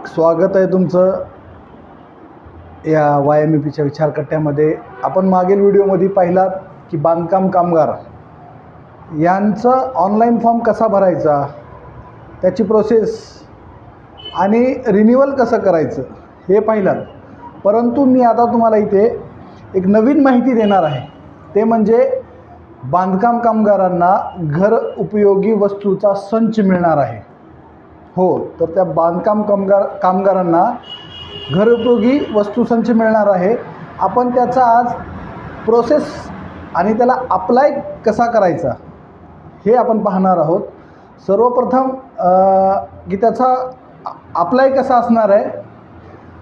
स्वागत आहे तुमचं या YMEPच्या विचारकट्ट्यामध्ये. आपण मागील व्हिडिओमध्ये पाहिलात की बांधकाम कामगार यांचं ऑनलाईन फॉर्म कसा भरायचा, त्याची प्रोसेस आणि रिन्युअल कसं करायचं हे पाहिलात. परंतु मी आता तुम्हाला इथे एक नवीन माहिती देणार आहे. ते म्हणजे बांधकाम कामगारांना घर उपयोगी वस्तूचा संच मिळणार आहे. हो, तर त्या बांधकाम कामगारांना घरउपयोगी वस्तू संच मिळणार आहे. आपण त्याचा आज प्रोसेस आणि त्याला अप्लाय कसा करायचा हे आपण पाहणार आहोत. सर्वप्रथम की त्याचा अप्लाय कसा असणार आहे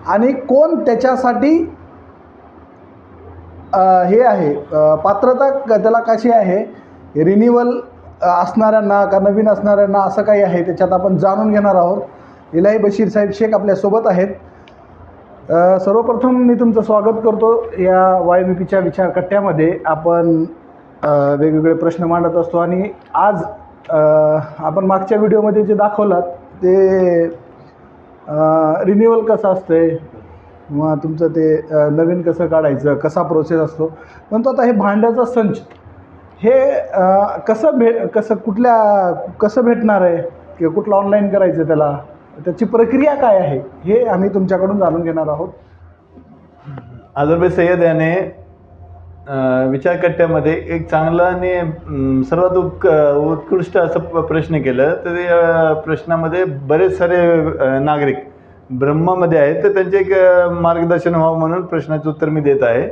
आणि कोण त्याच्यासाठी हे आहे पात्रता त्याला कशी आहे, रिन्युअल असणाऱ्यांना का नवीन असणाऱ्यांना असं काही आहे त्याच्यात आपण जाणून घेणार आहोत. इलाही बशीर साहेब शेख आपल्यासोबत आहेत. सर्वप्रथम मी तुमचं स्वागत करतो या YMEPच्या विचारकट्ट्यामध्ये. आपण वेगवेगळे प्रश्न मांडत असतो आणि आज आपण मागच्या व्हिडिओमध्ये जे दाखवलात ते रिन्युअल कसं असतंय किंवा तुमचं ते नवीन कसं काढायचं, कसा प्रोसेस असतो. पण आता हे भांड्याचा संच हे कसं भेटणार आहे किंवा कुठलं ऑनलाईन करायचं, त्याची प्रक्रिया काय आहे हे आम्ही तुमच्याकडून जाणून घेणार आहोत. आझर सय्यद याने विचारकट्ट्यामध्ये एक चांगलं आणि सर्वात उत्कृष्ट असं प्रश्न केलं. तर या प्रश्नामध्ये बरेच सारे नागरिक ब्रह्मामध्ये आहेत, तर त्यांचे एक मार्गदर्शन व्हावं म्हणून प्रश्नाचं उत्तर मी देत आहे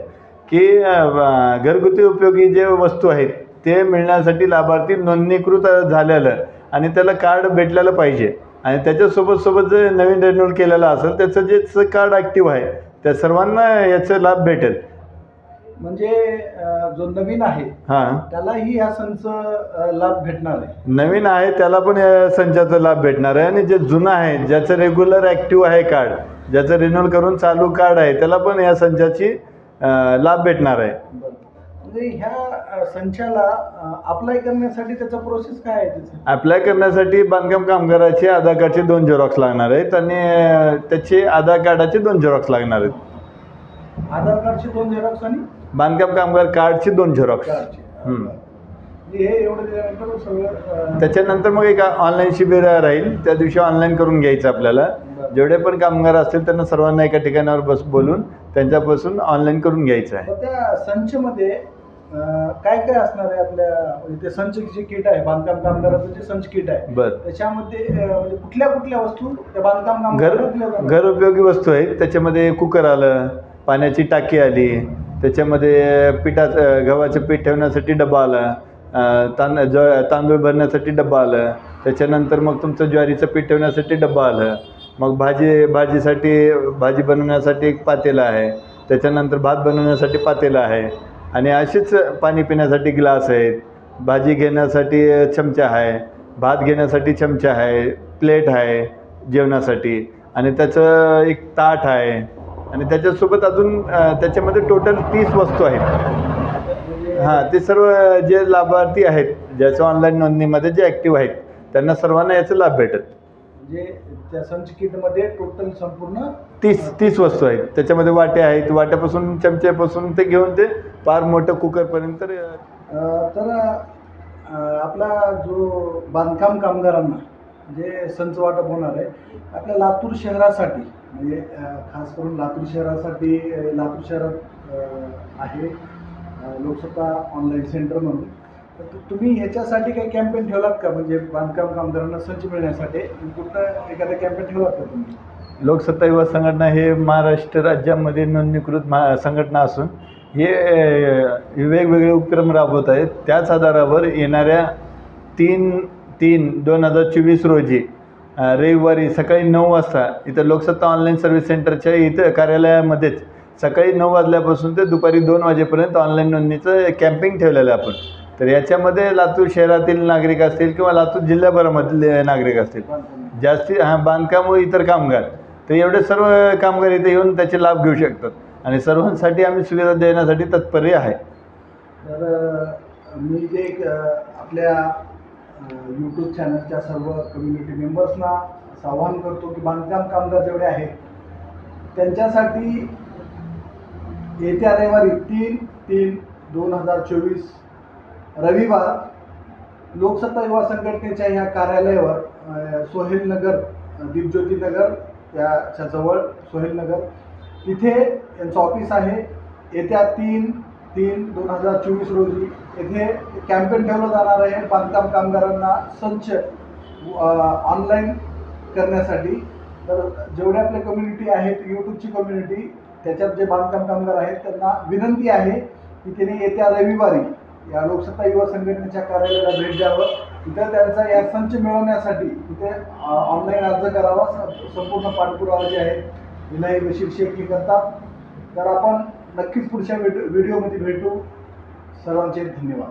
की घरगुती उपयोगी जे वस्तू आहेत ते मिळण्यासाठी लाभार्थी नोंदणीकृत झालेलं आणि त्याला कार्ड भेटलेलं पाहिजे आणि त्याच्यासोबत जे नवीन रिन्युअल केलेलं असेल त्याचं जे कार्ड ॲक्टिव्ह आहे त्या सर्वांना याचा लाभ भेटेल. म्हणजे जो नवीन आहे त्यालाही या संच लाभ भेटणार आहे. नवीन आहे त्याला पण या संचाचा लाभ भेटणार आहे आणि जे जुनं आहे ज्याचं रेग्युलर ॲक्टिव्ह आहे कार्ड, ज्याचं रिन्युअल करून चालू कार्ड आहे त्याला पण या संचाची लाभ भेटणार आहे. म्हणजे ह्या संचाला अप्लाय करण्यासाठी त्याचा प्रोसेस काय आहे? त्याचं अप्लाय करण्यासाठी बांधकाम कामगाराचे आधार कार्डचे 2 झेरॉक्स लागणार आहेत आणि त्याचे आधार कार्डाचे 2 झेरॉक्स लागणार आहेत. आधार कार्डचे 2 झेरॉक्स आणि बांधकाम कामगार कार्डचे 2 झेरॉक्स. हे एवढं दिल्यानंतर सगळं त्याच्यानंतर मग एक ऑनलाईन शिबिर राहील, त्या दिवशी ऑनलाईन करून घ्यायचं आपल्याला. जेवढे पण कामगार असतील त्यांना सर्वांना एका ठिकाणावर बोलून त्यांच्यापासून ऑनलाईन करून घ्यायचं आहे. त्या संचमध्ये काय काय असणार आहे? आपल्या ते संचची किट आहे, बांधकाम कामगाराचं जे संच किट आहे त्याच्यामध्ये म्हणजे कुठल्या वस्तू त्या बांधकाम कामगार घर उपयोगी वस्तू आहेत. त्याच्यामध्ये कुकर आलं, पाण्याची टाकी आली, त्याच्यामध्ये गव्हाचं पीठ ठेवण्यासाठी डबा आला, तांदूळ भरण्यासाठी डबा आलं, त्याच्यानंतर मग तुमचं ज्वारीचं पीठ ठेवण्यासाठी डबा आलं, मग भाजी बनवण्यासाठी एक पातेलं आहे, त्याच्यानंतर भात बनवण्यासाठी पातेलं आहे आणि असेच पाणी पिण्यासाठी ग्लास आहेत, भाजी घेण्यासाठी चमचा आहे, भात घेण्यासाठी चमचा आहे, प्लेट आहे जेवणासाठी आणि त्याचं एक ताट आहे आणि त्याच्यासोबत अजून त्याच्यामध्ये टोटल 30 वस्तू आहेत. ते सर्व जे लाभार्थी आहेत ज्याच्या ऑनलाईन नोंदणीमध्ये जे ॲक्टिव्ह आहेत त्यांना सर्वांना याचा लाभ भेटेल. म्हणजे त्या संच किटमध्ये टोटल संपूर्ण 30 वस्तू आहेत. त्याच्यामध्ये वाट्या आहेत, वाट्यापासून चमच्यापासून ते घेऊन ते फार मोठं कुकरपर्यंत. तर आपला जो बांधकाम कामगारांना जे संच वाटप होणार आहे आपल्या लातूर शहरासाठी, म्हणजे खास करून लातूर शहरात आहे लोकसत्ता ऑनलाईन सेंटर म्हणून. तर तुम्ही ह्याच्यासाठी काही कॅम्पेन ठेवलात का? म्हणजे बांधकाम कामगारांना संच मिळण्यासाठी कुठं एखादा कॅम्पेन ठेवलात का तुम्ही? लोकसत्ता युवा संघटना हे महाराष्ट्र राज्यामध्ये नोंदणीकृत संघटना असून हे वेगवेगळे उपक्रम राबवत आहेत. त्याच आधारावर येणाऱ्या 3/3/2024 रोजी रविवारी सकाळी 9 वाजता इथं लोकसत्ता ऑनलाईन सर्व्हिस सेंटरच्या इथं कार्यालयामध्येच सकाळी 9 वाजल्यापासून ते दुपारी 2 वाजेपर्यंत ऑनलाईन नोंदणीचं कॅम्पिंग ठेवलेलं आहे आपण. तर याच्यामध्ये लातूर शहरातील नागरिक असतील किंवा लातूर जिल्ह्याभरामधले नागरिक असतील, बांधकाम व इतर कामगार, तर एवढे सर्व कामगार इथे येऊन त्याचे लाभ घेऊ शकतात आणि सर्वांसाठी आम्ही सुविधा देण्यासाठी तत्पर आहे. तर मी जे आपल्या यूट्यूब चॅनलच्या सर्व कम्युनिटी मेंबर्सना आवाहन करतो की बांधकाम कामगार जेवढे आहेत त्यांच्यासाठी येत्या रविवारी 3/3/2024 रविवार लोकसत्ता युवा संघटनेच्या ह्या कार्यालयावर सोहेल नगर, दीपज्योती नगर याच्या जवळ सोहेल नगर तिथे यांचं ऑफिस आहे. येत्या 3/3/2024 रोजी येथे कॅम्पेन ठेवलं जाणार आहे बांधकाम कामगारांना संच ऑनलाईन करण्यासाठी. तर जेवढे आपले कम्युनिटी आहेत, यूट्यूबची कम्युनिटी, त्याच्यात जे बांधकाम कामगार आहेत त्यांना विनंती आहे की त्यांनी येत्या रविवारी या लोकसत्ता युवा संघटनेच्या कार्यालयाला भेट द्यावं. तिथं त्यांचा या संच मिळवण्यासाठी तिथे ऑनलाईन अर्ज करावा. संपूर्ण पाठपुरावा जे आहे विनय बशीर शेख हे करतात. तर आपण नक्कीच पुढच्या व्हिडिओमध्ये भेटू. सर्वांचे धन्यवाद.